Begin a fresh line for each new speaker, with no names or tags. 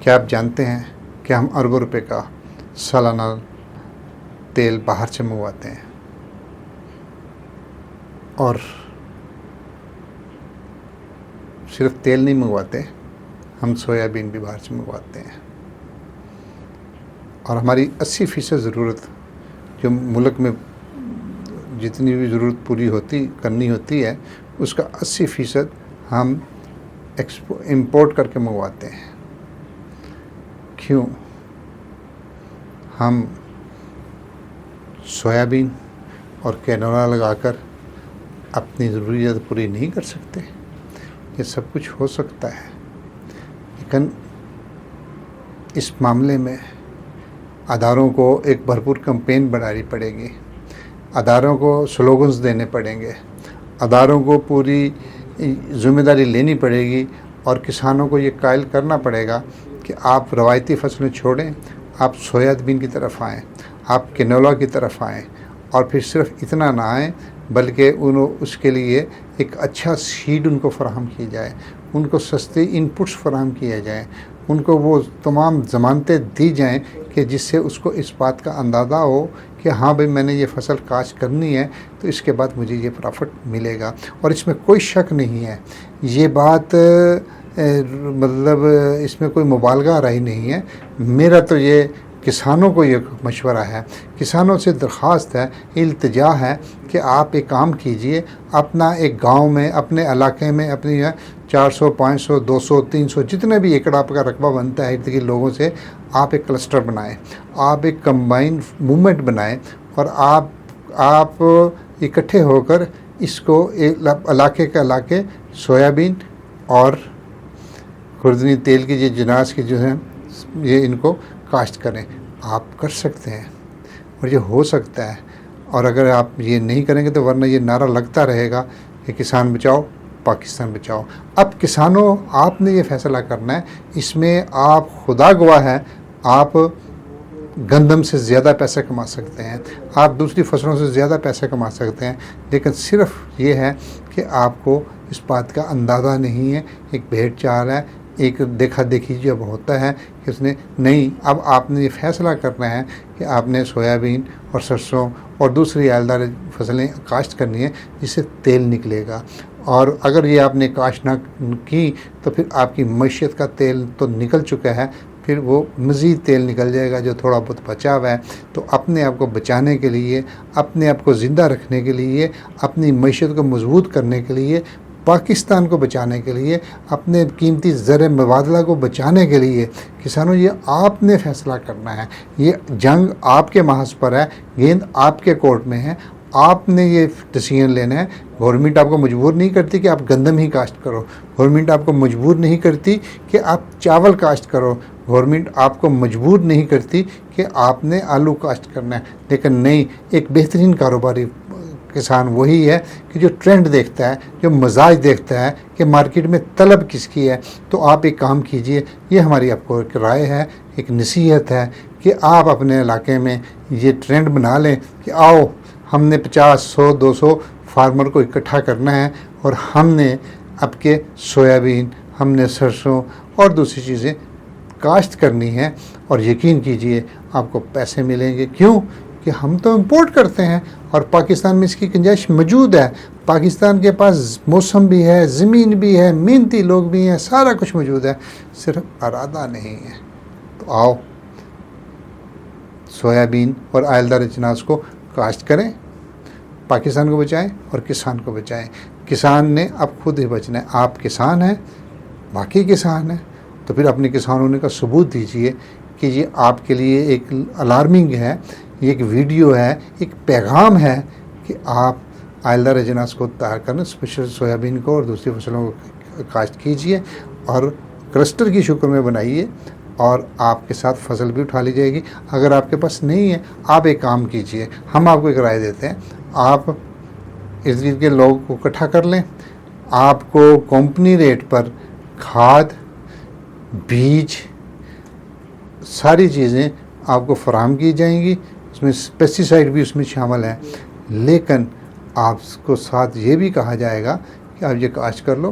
کیا آپ جانتے ہیں کہ ہم اربوں روپے کا سالانہ تیل باہر سے منگواتے ہیں، اور صرف تیل نہیں منگواتے، ہم سویابین بھی باہر سے منگواتے ہیں، اور ہماری 80% ضرورت جو ملک میں جتنی بھی ضرورت پوری کرنی ہوتی ہے، اس کا 80% ہم امپورٹ کر کے منگواتے ہیں۔ کیوں؟ ہم سویابین اور کینولا لگا کر اپنی ضروریات پوری نہیں کر سکتے؟ یہ سب کچھ ہو سکتا ہے، لیکن اس معاملے میں اداروں کو ایک بھرپور کمپین بنانی پڑے گی، اداروں کو سلوگنز دینے پڑیں گے، اداروں کو پوری ذمہ داری لینی پڑے گی، اور کسانوں کو یہ قائل کرنا پڑے گا کہ آپ روایتی فصلیں چھوڑیں، آپ سویابین کی طرف آئیں، آپ کینولا کی طرف آئیں، اور پھر صرف اتنا نہ آئیں بلکہ اس کے لیے ایک اچھا سیڈ ان کو فراہم کی جائے، ان کو سستے ان پٹس فراہم کیے جائیں، ان کو وہ تمام ضمانتیں دی جائیں کہ جس سے اس کو اس بات کا اندازہ ہو کہ ہاں بھئی میں نے یہ فصل کاشت کرنی ہے تو اس کے بعد مجھے یہ پرافٹ ملے گا۔ اور اس میں کوئی شک نہیں ہے، یہ بات مطلب اس میں کوئی مبالغہ رہی نہیں ہے۔ میرا تو یہ کسانوں کو یہ مشورہ ہے، کسانوں سے درخواست ہے، التجا ہے کہ آپ ایک کام کیجئے، اپنا ایک گاؤں میں، اپنے علاقے میں، اپنی 400 500 200 300 جتنے بھی ایکڑ آپ کا رقبہ بنتا ہے ارد گرد لوگوں سے، آپ ایک کلسٹر بنائیں، آپ ایک کمبائن موومنٹ بنائیں، اور آپ اکٹھے ہو کر اس کو علاقے کے علاقے سویابین اور خوردنی تیل کی یہ جناس کی جو ہیں یہ ان کو کاشت کریں۔ آپ کر سکتے ہیں اور یہ ہو سکتا ہے، اور اگر آپ یہ نہیں کریں گے تو ورنہ یہ نعرہ لگتا رہے گا کہ کسان بچاؤ پاکستان بچاؤ۔ اب کسانوں، آپ نے یہ فیصلہ کرنا ہے، اس میں آپ خدا گواہ ہیں، آپ گندم سے زیادہ پیسے کما سکتے ہیں، آپ دوسری فصلوں سے زیادہ پیسے کما سکتے ہیں، لیکن صرف یہ ہے کہ آپ کو اس بات کا اندازہ نہیں ہے۔ ایک بھیڑ چال ہے، ایک دیکھا دیکھی جب ہوتا ہے کہ اس نے نہیں، اب آپ نے یہ فیصلہ کرنا ہے کہ آپ نے سویابین اور سرسوں اور دوسری عائلدار فصلیں کاشت کرنی ہے جس سے تیل نکلے گا، اور اگر یہ آپ نے کاشت نہ کی تو پھر آپ کی معیشت کا تیل تو نکل چکا ہے، پھر وہ مزید تیل نکل جائے گا جو تھوڑا بہت بچا ہوا ہے۔ تو اپنے آپ کو بچانے کے لیے، اپنے آپ کو زندہ رکھنے کے لیے، اپنی معیشت کو مضبوط کرنے کے لیے، پاکستان کو بچانے کے لیے، اپنے قیمتی زر مبادلہ کو بچانے کے لیے، کسانوں یہ آپ نے فیصلہ کرنا ہے، یہ جنگ آپ کے محاذ پر ہے، گیند آپ کے کورٹ میں ہے، آپ نے یہ ڈیسیژن لینا ہے۔ گورنمنٹ آپ کو مجبور نہیں کرتی کہ آپ گندم ہی کاشت کرو، گورنمنٹ آپ کو مجبور نہیں کرتی کہ آپ چاول کاشت کرو، گورنمنٹ آپ کو مجبور نہیں کرتی کہ آپ نے آلو کاشت کرنا ہے، لیکن نہیں، ایک بہترین کاروباری کسان وہی ہے کہ جو ٹرینڈ دیکھتا ہے، جو مزاج دیکھتا ہے کہ مارکیٹ میں طلب کس کی ہے۔ تو آپ ایک کام کیجئے، یہ ہماری آپ کو ایک رائے ہے، ایک نصیحت ہے کہ آپ اپنے علاقے میں یہ ٹرینڈ بنا لیں کہ آؤ ہم نے 50 100 200 فارمر کو اکٹھا کرنا ہے، اور ہم نے اب کے سویابین، ہم نے سرسوں اور دوسری چیزیں کاشت کرنی ہے، اور یقین کیجئے آپ کو پیسے ملیں گے۔ کیوں؟ کہ ہم تو امپورٹ کرتے ہیں، اور پاکستان میں اس کی گنجائش موجود ہے، پاکستان کے پاس موسم بھی ہے، زمین بھی ہے، محنتی لوگ بھی ہیں، سارا کچھ موجود ہے، صرف ارادہ نہیں ہے۔ تو آؤ سویابین اور عائلدار اجناس کو کاشت کریں، پاکستان کو بچائیں اور کسان کو بچائیں۔ کسان نے اب خود ہی بچنا ہے۔ آپ کسان ہیں، باقی کسان ہیں، تو پھر اپنے کسان ہونے کا ثبوت دیجئے کہ یہ آپ کے لیے ایک الارمنگ ہے، یہ ایک ویڈیو ہے، ایک پیغام ہے کہ آپ عائلدار اجناس کو تیار کریں، اسپیشل سویابین کو اور دوسری فصلوں کو کاشت کیجئے، اور کلسٹر کی شکل میں بنائیے، اور آپ کے ساتھ فصل بھی اٹھا لی جائے گی۔ اگر آپ کے پاس نہیں ہے، آپ ایک کام کیجئے، ہم آپ کو ایک رائے دیتے ہیں، آپ ارد گرد کے لوگوں کو اکٹھا کر لیں، آپ کو کمپنی ریٹ پر کھاد، بیج، ساری چیزیں آپ کو فراہم کی جائیں گی، اس میں پیسٹی بھی اس میں شامل ہیں، لیکن آپ کو ساتھ یہ بھی کہا جائے گا کہ آپ یہ کاشت کر لو،